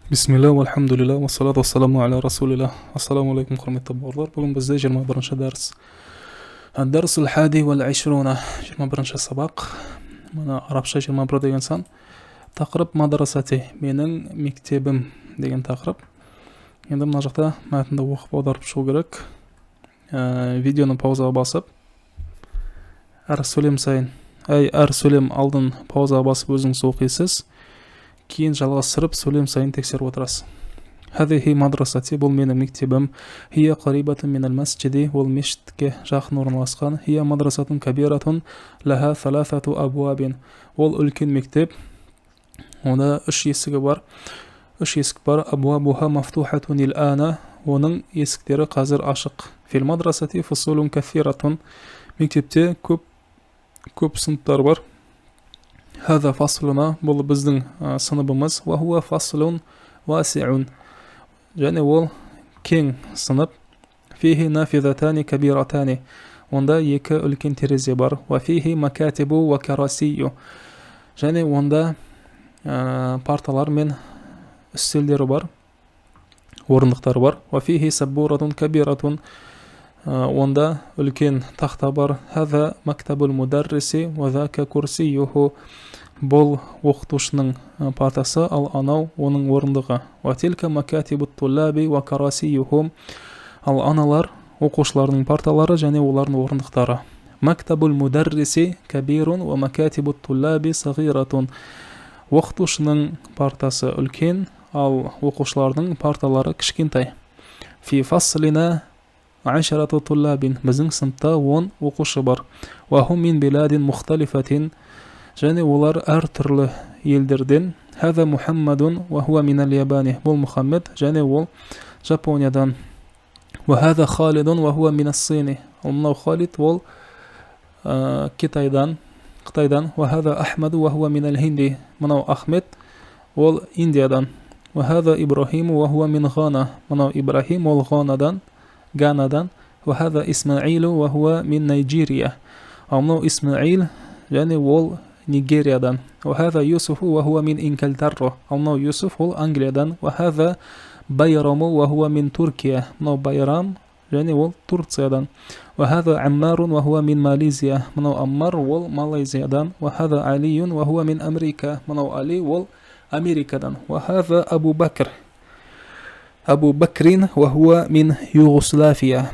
Bismillah, walhamdulillah, wassalatu wassalamu ala rasulillah. Assalamu alaikum құрметті бауырлар. Бүгін бізде 21-ші дәріс. Дәріс الحادي والعشرون 21-ші сабақ. Мына арабша 21 деген сан. Тақырып мадрасати, менің мектебім деген тақырып. Енді мына жақта мәтінді оқып аударып шығу керек. Видеоны паузаға басып, әр сөйлем сайын, әр сөйлем алдын паузаға басып өзіңіз оқисыз. Кейін жалғастырып сөйлем сайын тексеріп отырасыз. Хадихи мадрасати, бұл менің мектебім. Хия қарибатун минал масджиди, ол мешітке жақын орналасқан. Хия мадрасатун кабиратун лаха саласату абуабин, ол үлкен мектеп. Онда үш есігі бар. Үш есік бар. Абуабуха мафтухатун ил-ана, оның есіктері қазір ашық. Фил мадрасати фусулун кафиратун, мектепте көп сыныптар бар. هذا فصلنا, бұл біздің сыныбымыз. وهو فصل واسع, және ол кең сынып. فيه نافذتان كبيرتان, онда екі үлкен терезе бар. وفيه مكاتب وكراسي, және онда парталар мен үстелдері бар, орындықтар бар. وفيه سبورة كبيرة, онда үлкен тақта бар. هذا مكتب المدرس وذاك كرسيه, бұл оқытушының партасы, ал анау оның орындығы. وتلك مكاتب الطلاب وكراسيهم, ал аналар оқушылардың парталары және олардың орындықтары. مكتب المدرس كبير ومكاتب الطلاب صغيرة, оқытушының партасы үлкен, ал оқушылардың парталары кішкентай. في فصلنا 10 طلاب, біздің сыныпта 10 оқушы бар. وهم من بلاد مختلفة, және олар әр түрлі елдерден. هذا محمد وهو من اليابان, бұл Мұхаммед, және ол Жапониядан. وهذا خالد وهو من الصين, мынау Халид, ол Қытайдан. وهذا أحمد وهو من الهند, мынау Ахмед, ол Индиядан. وهذا إبراهيم وهو من غانا, мынау Ибрахим, ол Ганадан. وهذا إسماعيل وهو من نيجيريا, мынау Исмаил, және ол Нигериядан. وهذا يوسف وهو من إنجلترا, мынау Юсуф, ол Англиядан. وهذا байрам وهو من تركيا, мынау Байрам, және ол Турциядан. وهذا عمار وهو من ماليزيا, мынау Аммар, ол Малайзиядан. وهذا علي وهو من أمريكا, мынау Али, ол Америкадан. وهذا أبو بكر وهو من يوغوسلافيا,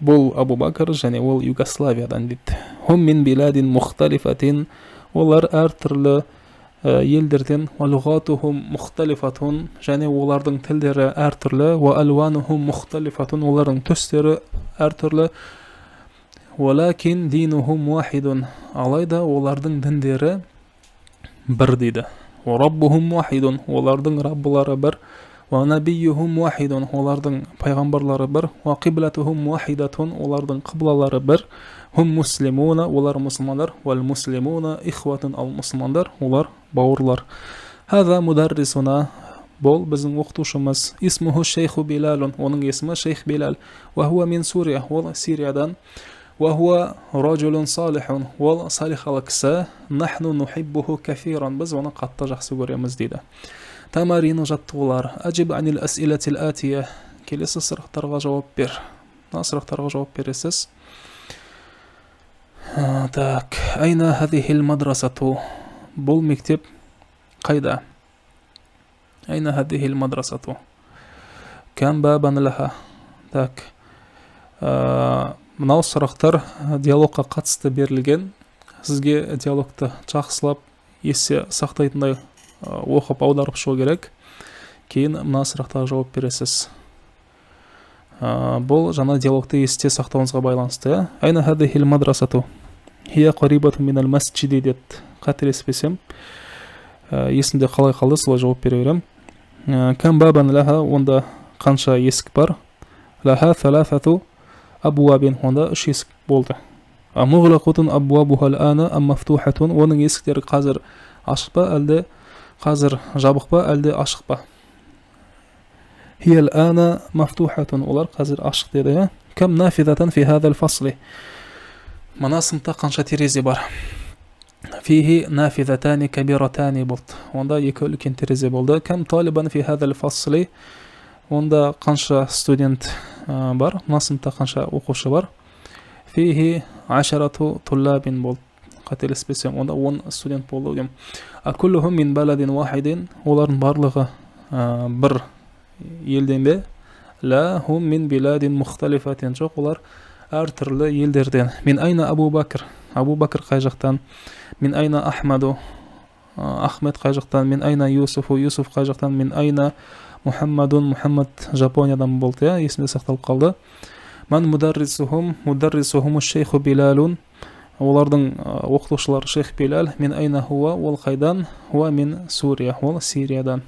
бұл Абу Бакр, және ол Югославиядан дейді. هم من بلاد مختلفة, олар әр түрлі елдерден. وَلُغَاتُهُمْ مُخْتَلِفَةٌ, және олардың тілдері әр түрлі. وَأَلْوَانُهُمْ مُخْتَلِفَةٌ, олардың түстері әр түрлі. وَلَكِنْ دِينُهُمْ وَاحِدٌ, алайда олардың діндері бір дейді. وَرَبُّهُمْ وَاحِدٌ, олардың раббылары бір. وَنَبِيُّهُمْ وَاحِدٌ, олардың пайғамбарлары бір. وَقِبْلَتُهُمْ وَاحِدَةٌ, олардың қыблалары бір. هم مسلمون, олар мұсылмандар. والمسلمون إخوة, ал мұсылмандар олар бауырлар. هذا مدرسنا, бұл біздің оқытушымыз. اسمه الشيخ بلال, оның есімі Шейх Билал. وهو من سوريا, ол Сириядан. وهو رجل صالح, ол салихалы кісі. نحن نحبه كثيرا, біз оны қатты жақсы көреміз дейді. تمارين жаттығулар. أجب عن الأسئلة الآتية, келесі сұрақтарға жауап бер. Сұрақтарға жауап бересіз. Так, أين هذه المدرسة, бұл мектеп қайда? أين هذه المدرسة, كم بابا لها. Так, мынау сұрақтар диалогқа қатысты берілген. Сізге диалогты жақсылап есте сақтайтындай оқып аударып шығу керек. Кейін мына сұрақтарға жауап бересіз. Бұл жаңа диалогты есте сақтауыңызға байланысты. أين هذه المدرسة, هي قريبة من المسجد деді. Қателеспесем, есімде қалай қалды, солай жауап бере берем. كم بابا لها, онда қанша есік бар. لها ثلاثة أبواب, онда үш есік болды. مغلقة أبوابها الآن أم مفتوحة, оның есіктері қазір ашық па, әлде қазір жабық па, әлде ашық па. هي الآن مفتوحة, олар қазір ашық деді. كم نافذة في هذا الفصل, мына сыныпта қанша терезе бар. فيه نافذتان كبيرتان болт. Онда екі үлкен терезе болды. Кем طالبا في هذا الفصل. Онда қанша студент бар? Мына сыныпта қанша оқушы бар? فيه 10 طلاب болт. Қателеспесем, онда 10 студент болды деймін. كلهم من بلد واحد. Олардың барлығы бір елден бе? لا هم من بلاد مختلفة. Жоқ, олар әртүрлі елдерден. Min ayna Abu Bakr. Abu Bakr қай жақтан? Min ayna Ahmadu. Ahmed қай жақтан? Min ayna Юсуфу. Юсуф қай жақтан? Min ayna Muhammadun. Muhammad Жапониядан болды, ja, есімде сақталып қалды. Man mudarrisuhum. Mudarrisuhum الشيخ بلال. Олардың оқытушылары шейх Билал. Min ayna huwa. Ол қайдан? Huwa min Сурия. Ол Сириядан.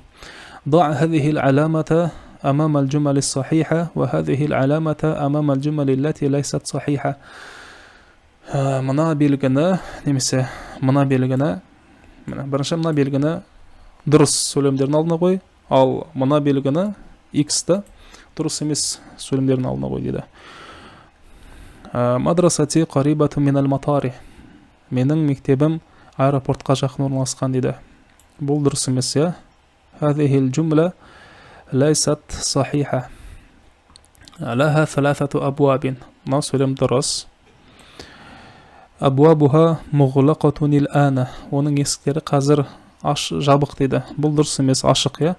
ضع هذه العلامة أمام الجمل الصحيحة وهذه العلامة أمام الجمل التي ليست صحيحة. Мына белгіні, немесе мына белгіні, бірінші мына белгіні дұрыс сөйлемдердің алдына қой, ал мына белгіні X-ті дұрыс емес сөйлемдердің алдына қой дейді. Мадрасати қарибату минал матари. Менің мектебім аэропортқа жақын орналасқан дейді. Бұл дұрыс емес, я. هذه الجملة ليست صحيحة. لها 3 أبواب. منا сөйлем дұрыс. أبوابها مغلقة الآن. Оның есіктері қазір жабық дейді. Бұл дұрыс емес, ашық, я.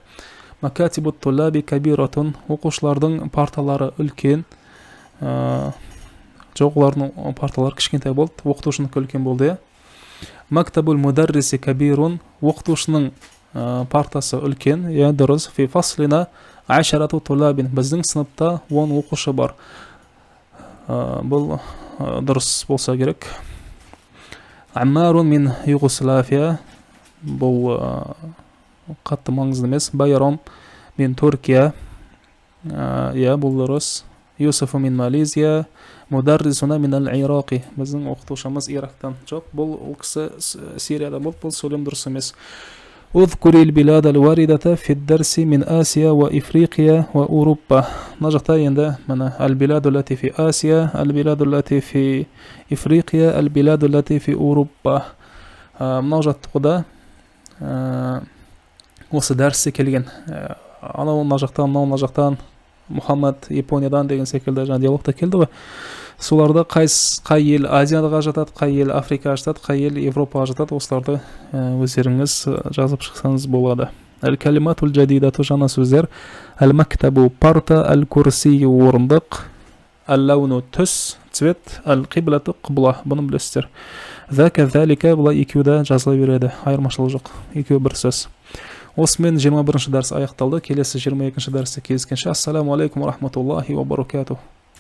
مكاتب الطلاب كبيرة. Оқушылардың парталары үлкен. Жоқ, олардың парталары кішкентай болды. Оқытушының үлкен болды, я. مكتب المدرس كبير. Оқытушының партасы үлкен, я, дұрыс. في فصلنا 10 طلاب. Біздің сыныпта 10 оқушы бар. Бұл дұрыс болса керек. Аммар мин Югославия. Бұл қатты маңызды емес. Байрам мин Түркия. Я, бұл дұрыс. Юсуфу мин Малезия. Мударрисуна мин ал-Ирақи. Біздің оқытушымыз Ирактан. Жоқ, бұл ол кісі Сирияда болды. Бұл сөйлем дұрыс емес. اذكر البلاد الواردة في الدرس من آسيا وإفريقيا وأوروبا. نجحت عند من البلاد التي في آسيا، البلاد التي في إفريقيا، البلاد التي في أوروبا. نجحت قدا وصدرس كلين. أنا نجحتان محمد يابونيادان деген секілді жаңа диалогта келді ғой. Соларда қай ел Азияға жатады, қай ел Африкаға жатады, қай ел Европаға жатады, осыларды өздеріңіз жазып шықсаңыз болады. Әл-калиматул жадидату, жаңа сөздер. Әл-мактабу парта, әл-курсию орындық, әл-лауну түс, цвет, әл-қиблату қыбла. Бұны білесіздер. Зәка зәлика, бұлай екеуді жазыла береді, айырмашылық жоқ. Екеу бір сөз. Осымен 21-ші дәріс аяқталды. Келесі 22-ші дәрісте кездескенше. Ассаламу алейкум ва рахматуллахи ва баракатух.